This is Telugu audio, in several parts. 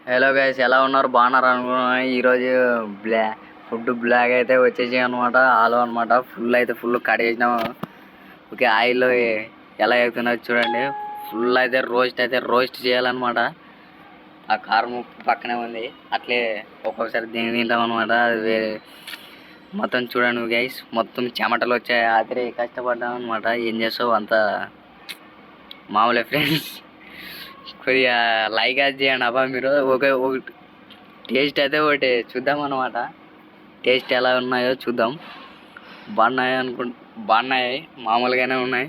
హలో గైస్, ఎలా ఉన్నారు? బాగున్నారు అనుకున్నాను. ఈరోజు ఫుడ్ బ్లాక్ అయితే వచ్చేసి అనమాట. ఆలు అనమాట. ఫుల్ కడిగేసినాము. ఓకే, ఆయిల్లో ఎలా అవుతున్నది చూడండి. ఫుల్ అయితే రోస్ట్ చేయాలన్నమాట. ఆ కారం ఉప్పు పక్కనే ఉంది. అట్లే ఒక్కొక్కసారి దీన్ని తింటాం అనమాట. అది మొత్తం చూడండి గైస్, మొత్తం చెమటలు వచ్చాయి. ఆఖరి కష్టపడ్డాం అనమాట. ఏం చేస్తావు, అంత మామూలే ఫ్రెండ్స్. కొద్దిగా లైక్ అది చేయండి అబ్బా మీరు. ఒకటి టేస్ట్ అయితే ఒకటి చూద్దాం అనమాట. టేస్ట్ ఎలా ఉన్నాయో చూద్దాం. బాగున్నాయి, మామూలుగానే ఉన్నాయి.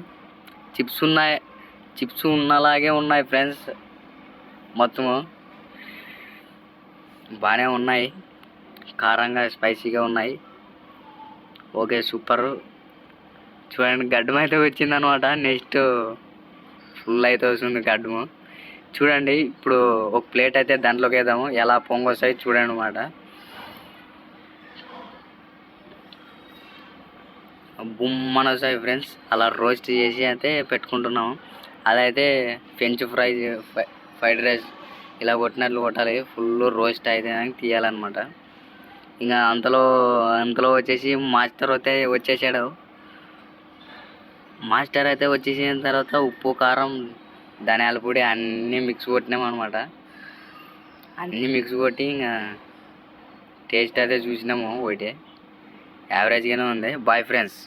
చిప్స్ ఉన్నలాగే ఉన్నాయి ఫ్రెండ్స్. మొత్తము బాగానే ఉన్నాయి. కారంగా స్పైసీగా ఉన్నాయి. Okay, super. చూడండి, గడ్డం అయితే వచ్చిందనమాట. నెక్స్ట్ ఫుల్ అయితే వస్తుంది గడ్డము. చూడండి, ఇప్పుడు ఒక ప్లేట్ అయితే దాంట్లోకి వేద్దాము. ఎలా పొంగొస్తాయి చూడండి అనమాట. బుమ్మన వస్తాయి ఫ్రెండ్స్. అలా రోస్ట్ చేసి అయితే పెట్టుకుంటున్నాము. అదైతే ఫ్రెంచ్ ఫ్రైడ్ రైస్ ఇలా కొట్టినట్లు కొట్టాలి. ఫుల్ రోస్ట్ అయితే తీయాలన్నమాట. ఇంకా అంతలో వచ్చేసి వచ్చేసాడు. మాస్టర్ అయితే వచ్చేసిన తర్వాత ఉప్పు, కారం, ధనియాల పొడి అన్నీ మిక్స్ కొట్టినాం అనమాట. అన్నీ మిక్స్ కొట్టి ఇంకా టేస్ట్ అయితే చూసినాము. ఒకటి యావరేజ్గానే ఉంది. Boy friends.